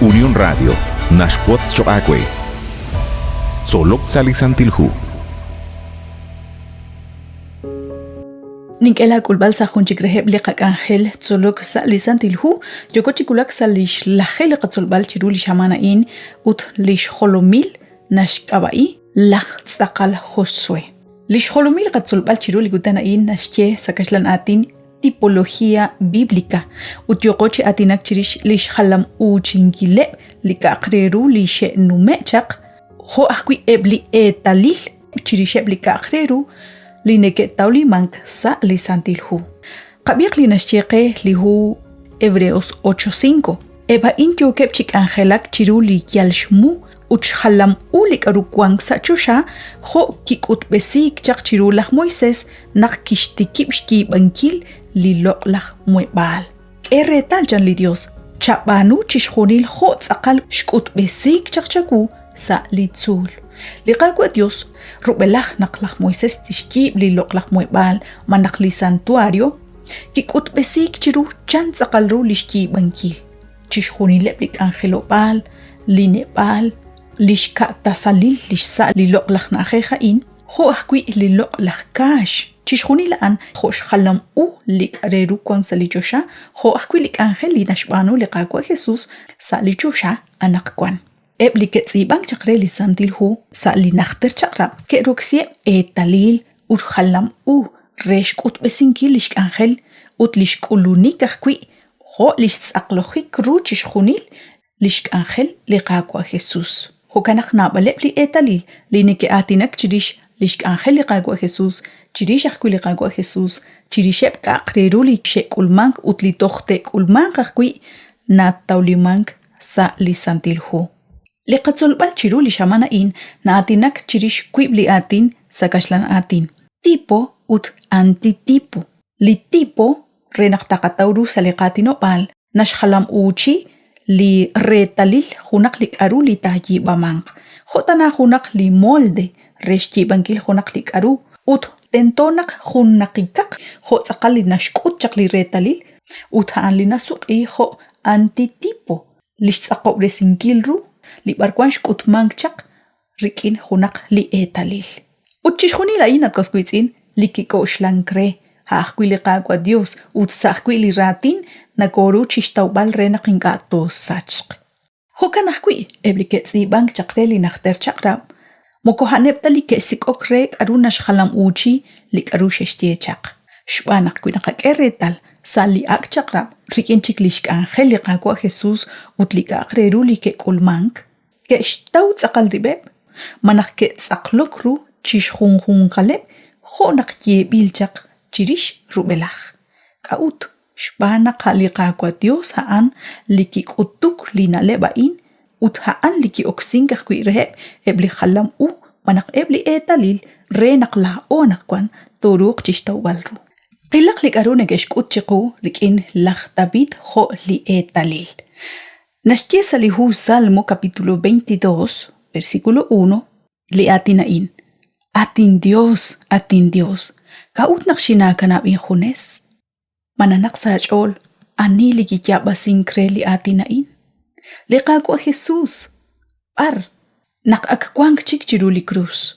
Unión Radio, Nashquots Choacue. Solok Salisantilhu. Ninkela kulbal sa hunchik reheb liqak angel tsolok sa lisantilhu yoko chikulak sa lish lahel qatsolbal chiruli shamana in ut lish holomil nashkabai lach tsaqal hoswe lish holomil qatsolbal chiruli gutana in nashke sakashlan atin tipología bíblica ut yokochi atinak chirish lish halam u chinkile likaqreru lishe numechaq ho akwi ebli etalil chirish ebli kaqreru lineke tauli mank sa lisantilhu. Qabiq linashcheqe lihu Hebreos 8:5. Eba intyo kepchik angelak chiru li kyalshmu uchhalam ulik arukwang sa chusha ho kikut besik chak chiru lak Moises nak kishtikipshki bankil li loklak muebal. Eretal jan li Dios chabanu chishkhunil ho tsaqal shkut besik chak chaku sa litzul. Liqalku Dios rubelach naklach Moises tishkib li loklach muebal manakli santuario kikut besik chiru chan tsaqalru lishki bankil chishkhuni leplik angelopal linepal lishka tasalil lishsa li loklach najejain ho akwi li loklach kash chishkhuni laan khosh khalam u likareru kwang salichosha ho akwi lik angel li nashbanu liqaqwa Jesus salichosha anakwan Ebliket sibang chakre lisantilhu sa linakhter chakra ke roksie etalil urhalam u resh ut besinkil lishk angel ut lishk ulunik akwi ho lish tsaqlohik ruchish khunil lishk angel liqaqwa Jesus ho kanak nabalep li etalil linike atinak chirish lishk angel liqaqwa Jesus chirish akwi liqaqwa Jesus chirishep kaqreru li shekulmank ut li tokhte kulmank akwi nat taulimank sa lisantilhu Liqatsolbal chiru li shamana in na atinak chirish kuibli atin sakashlan atin. Tipo ut antitipo. Li tipo renaqtaqatauru saliqatinopal nashhalam uchi li retalil hunak lik aru li taji bamang. Hotana hunak li molde reshti bankil hunak lik aru ut tentonak hunakikak ho tsaqal li nashkut chak li retalil ut haan li nasuk i ho antitipo. Lish tsaqob resinkilru li barkwansh kutmang chak rikin hunak li etalil. Utchishkhuni la inat koskuitzin li kiko shlankre ha akwi li qaqwa Dios ut sa akwi li ratin na koru chishtawbal rena qingato sachq. Hokan akwi ebliketzi bank chakre li nakhter chakrab moko hanepta li kesik okre arunash khalam uchi li karu sheshtie chak. Shban akwi nakak eretal Sali ak chakrab rikin chiklishk angel li qaqwa Jesus ut li kaqreru li ke kulmank ke shtaw tsaqal ribeb manak ke tsaqlokru chishkhun qaleb khonak ye bilchaq chirish rubelach kaut shbana qali qaqwa Dios haan li ki qutuk li nalebain ut haan li ki oksinga kwi reheb ebli khalam u manak ebli etalil renak la onakwan toruq chishtaw balru Qilaq lik arune geshkut chiqu likin lach David ho li etalil. Nashtiesa lihu Salmo capítulo 22, versículo 1, li atinain. Atin Dios, kaut nakshina bin hunes. Mananak sa achol, ani ligikyaba sinkre li atinain. Liqaqwa Jesus, ar, nakakakwang chikchiru li cruz.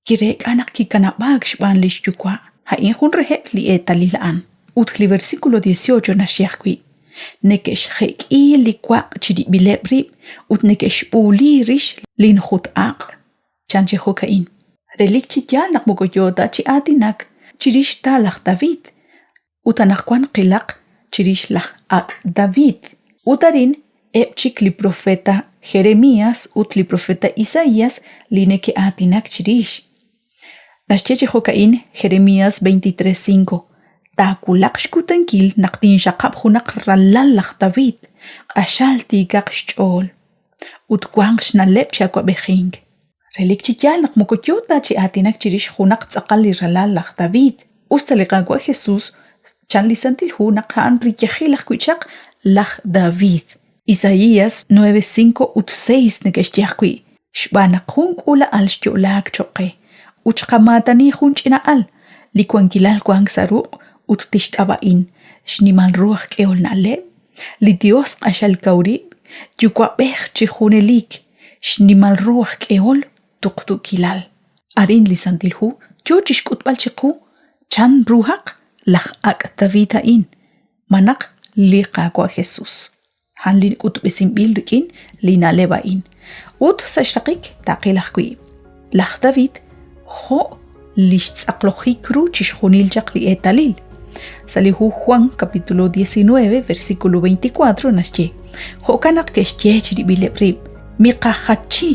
Kirek anak kikanabag shban lishchukwa. Hain hun reheb li etalilaan. Ut li versículo 18 na shiakwi. Nekesh heki li kwa chidi bilebrib. Ut nekesh uli rish lin khut aq. Chanche hokain. Relik chityal nak mogoyoda chi atinak. Chirish talak David. Utanakwan qilaq chirish lak aq David. Utarin epchik li profeta Jeremías ut li profeta Isaías li neke atinak chirish. Nashcheche hokain Jeremías 23:5. Takulak shkutankil naktin shaqab hunak rallallak David. Ashal tigak shchol. Ut kwang shnalep chakwa behing. Relik chikyal nak mokotyota chi atinak chirish hunak tsaqali rallallak David. Ustaliqaqwa Jesus chan lisantil hunak haan rikyahilak kuchak lak David. Isaías 9:5 ut 6 nekeshtiakwi. Shbanak hunk ula al shcholak choqe. Uchqamatani hunchina al likwankilal kwang saru ut tishkabain shnimal ruach keol nale li Dios ashal kauri yukwabej chijunelik shnimal ruach keol tuqtu kilal arin lisantilhu yo chishkutbal chiqu chan ruhaq laj ak tavita in manak liqa kwa Jesus hanlin kutbesin bildikin lina lebain ut sashtakik taqilaqui laj David ho lishtzaqlojikru chishjunil jaqli etalil salihu Juan capítulo 19 versículo 24 nasche ho kanak keshche chiribilebrib miqahachi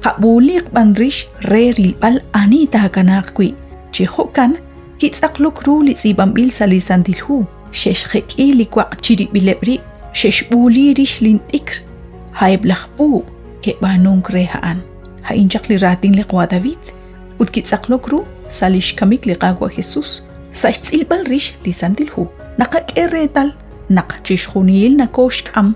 qabuliq banrish reril bal anita kanaqui chihokan kitzaqlokru litzibambil salisandilhu sheshqeki liqwa chiribilebrib sheshbulirish lintikr haiblaxbu ke banung rehaan ha injaqli ratin liqwa David ut kitzaqlokru salish kamik liqagwa Jesus sashtzilbal rish lisantilhu naqakeretal naq chishjunil nakoshkam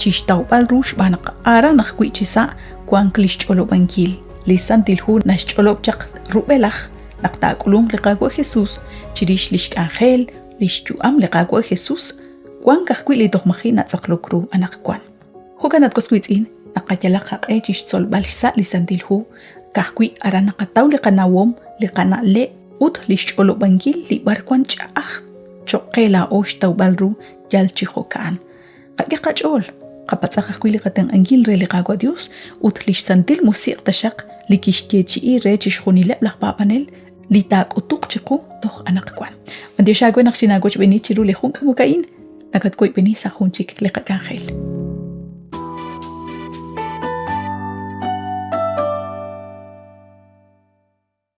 chishtawbal rush banaq ara naqwi chisa kwanklish cholobankil lisantilhu nash cholobchaq rubelaj naqtaqulung liqagwa Jesus chirish lish angel lish chuam liqagwa Jesus kwankaqwi lidojmajina tzaqlokru anaqkwan hukanat kosquitzin naqayalaq chish solbal sa lisantilhu kahkwi ara naqataw liqanawom liqana le ut lishcholo bangil li barkwan cha'aj choqela oshtaw balru yalchijokan qaqachol qapatzaqaqwi liqatan angil re liqagwa Dios ut lishsantil musiq tashaq likishkechi re chishjunile blaqpapanel litaq'utuq chiqu toj anaqkwan mandioshagwe naqsinagoch beni chiru lejun kamukain nakatkoy beni sajunchik liqakangel